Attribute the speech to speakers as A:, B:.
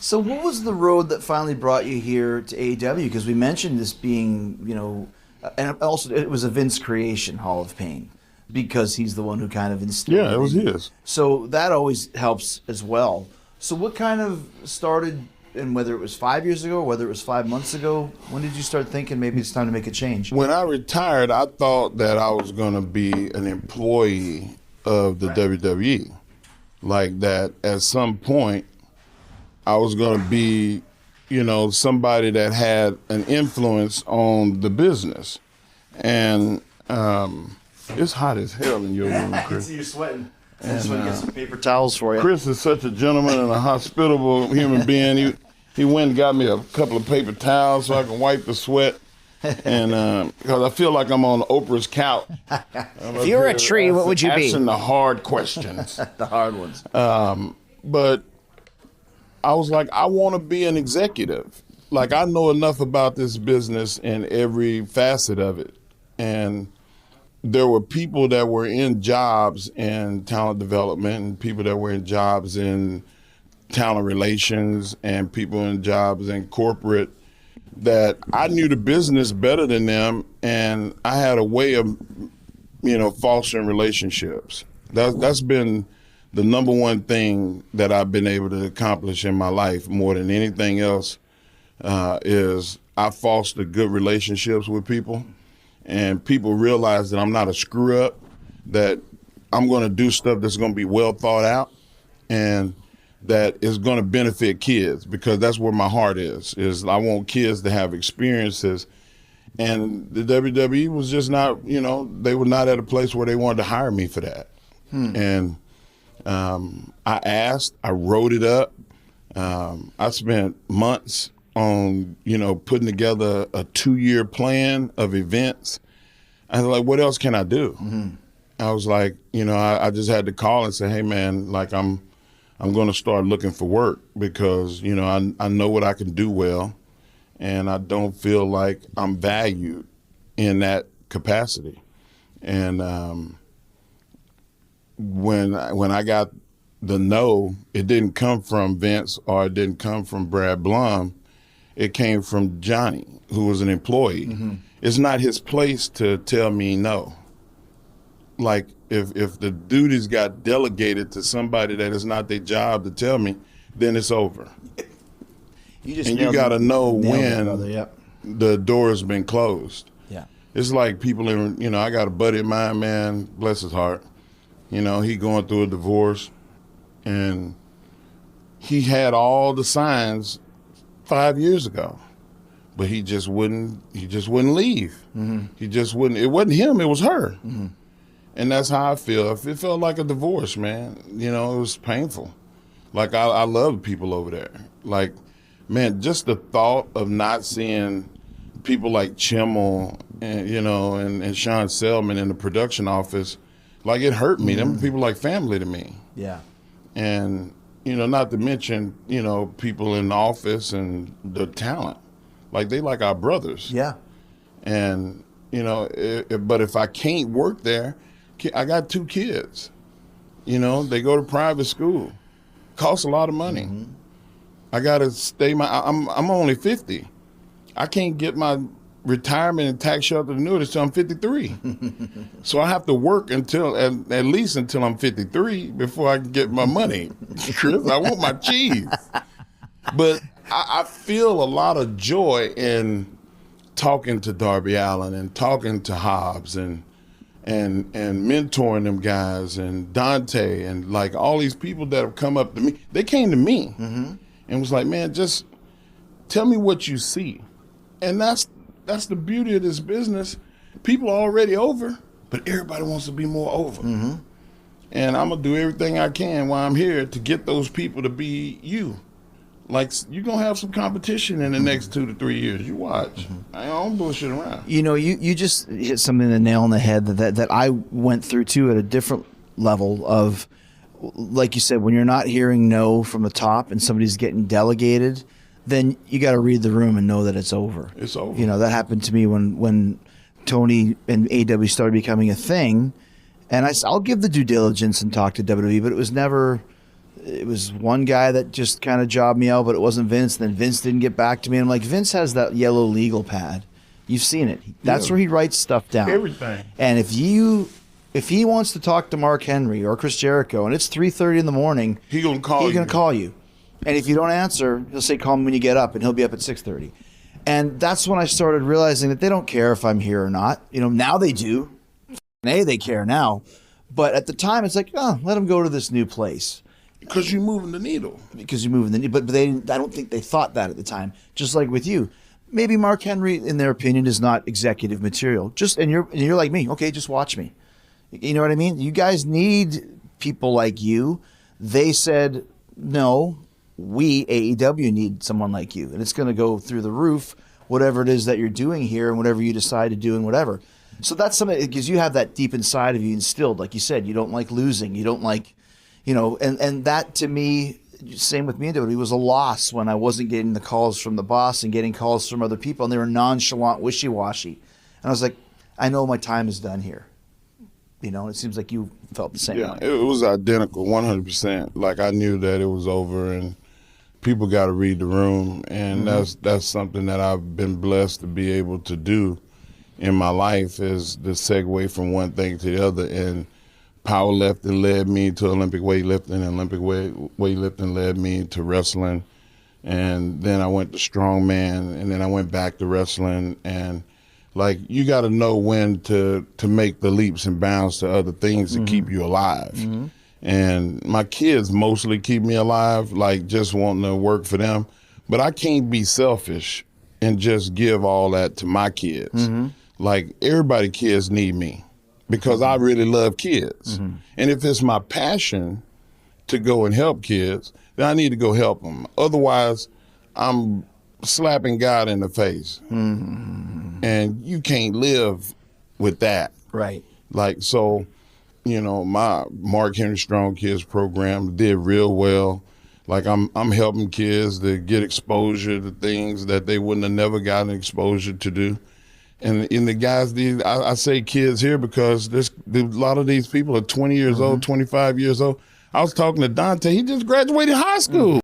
A: So what was the road that finally brought you here to AEW? Because we mentioned this being, and also it was a Vince creation, Hall of Pain, because he's the one who kind of instilled
B: Yeah, it was
A: in you.
B: his.
A: So that always helps as well. So what kind of started, and whether it was 5 years ago, or whether it was 5 months ago, when did you start thinking maybe it's time to make a change?
B: When I retired, I thought that I was going to be an employee of the WWE. Like that at some point, I was going to be, somebody that had an influence on the business. And it's hot as hell in your room,
A: I can
B: Chris.
A: see you sweating. I just want to get some paper towels for you.
B: Chris is such a gentleman and a hospitable human being. He went and got me a couple of paper towels so I can wipe the sweat. And because I feel like I'm on Oprah's couch.
C: If you were a tree, what would you be?
B: Asking the hard questions.
A: The hard ones.
B: But I was like, I want to be an executive. Like, I know enough about this business in every facet of it. And there were people that were in jobs in talent development and people that were in jobs in talent relations and people in jobs in corporate that I knew the business better than them, and I had a way of, fostering relationships. That's been the number one thing that I've been able to accomplish in my life more than anything else, is I foster good relationships with people, and people realize that I'm not a screw up, that I'm going to do stuff that's going to be well thought out, and that is going to benefit kids, because that's where my heart is I want kids to have experiences. And the WWE was just not, they were not at a place where they wanted to hire me for that. And I asked, I wrote it up. I spent months on, putting together a 2-year plan of events. I was like, what else can I do? I was like, I just had to call and say, hey man, like I'm going to start looking for work because, I know what I can do well, and I don't feel like I'm valued in that capacity. And when I got the no, it didn't come from Vince or it didn't come from Brad Blum. It came from Johnny, who was an employee. It's not his place to tell me no. Like, if the duties got delegated to somebody that is not their job to tell me, then it's over. You got to know when the door has been closed.
A: Yeah.
B: It's like people in, I got a buddy of mine, man, bless his heart. He going through a divorce, and he had all the signs 5 years ago, but he just wouldn't leave. He just wouldn't. It wasn't him, it was her. And that's how I feel. It felt like a divorce, man. It was painful. Like, I love people over there. Like, man, just the thought of not seeing people like Chimmel and, and Sean Selman in the production office, like, it hurt me. Them people like family to me.
A: Yeah.
B: And, not to mention, people in the office and the talent. Like, they like our brothers.
A: Yeah.
B: And, but if I can't work there, I got 2 kids. They go to private school. Costs a lot of money. I gotta stay I'm only 50. I can't get my retirement and tax shelter annuities till I'm 53. So I have to work until at least until I'm 53 before I can get my money. Chris, I want my cheese. But I feel a lot of joy in talking to Darby Allin and talking to Hobbs and mentoring them guys and Dante and like all these people that have come up to me. They came to me and was like, man, just tell me what you see. And that's the beauty of this business. People are already over, but everybody wants to be more over. And I'm going to do everything I can while I'm here to get those people to be you. Like, you're going to have some competition in the next 2 to 3 years. You watch. I don't bullshit around.
A: You just hit something, the nail on the head that I went through, too, at a different level of, like you said, when you're not hearing no from the top and somebody's getting delegated, then you got to read the room and know that it's over.
B: It's over.
A: That happened to me when Tony and AEW started becoming a thing. And I'll give the due diligence and talk to WWE, but it was never it was one guy that just kind of jobbed me out, but it wasn't Vince. Then Vince didn't get back to me. I'm like, Vince has that yellow legal pad. You've seen it. That's where he writes stuff down.
B: Everything.
A: And if he wants to talk to Mark Henry or Chris Jericho, and it's 3:30 in the morning,
B: He's going to
A: call you. And if you don't answer, he'll say, call me when you get up, and he'll be up at 6:30. And that's when I started realizing that they don't care if I'm here or not. Now they do. They care now. But at the time, it's like, let them go to this new place.
B: Because you're moving the needle.
A: Because you're moving the needle. But I don't think they thought that at the time. Just like with you. Maybe Mark Henry, in their opinion, is not executive material. And you're like me. Okay, just watch me. You know what I mean? You guys need people like you. They said, no, we, AEW, need someone like you. And it's going to go through the roof, whatever it is that you're doing here and whatever you decide to do and whatever. So that's something, because you have that deep inside of you instilled. Like you said, you don't like losing. You don't like, and that to me, same with me and it was a loss when I wasn't getting the calls from the boss and getting calls from other people, and they were nonchalant, wishy-washy. And I was like, I know my time is done here. It seems like you felt the same way.
B: It was identical, 100%. Like, I knew that it was over, and people got to read the room, and that's something that I've been blessed to be able to do in my life, is the segue from one thing to the other. And powerlifting led me to Olympic weightlifting, and Olympic weightlifting led me to wrestling. And then I went to strongman, and then I went back to wrestling. And like, you got to know when to make the leaps and bounds to other things to keep you alive. And my kids mostly keep me alive, like just wanting to work for them. But I can't be selfish and just give all that to my kids. Like, everybody, kids need me, because I really love kids. And if it's my passion to go and help kids, then I need to go help them. Otherwise, I'm slapping God in the face. And you can't live with that.
A: Right.
B: Like, so, my Mark Henry Strong Kids program did real well. Like, I'm helping kids to get exposure to things that they wouldn't have never gotten exposure to do. And in the guys, I say kids here because a lot of these people are 20 years old, 25 years old. I was talking to Dante. He just graduated high school.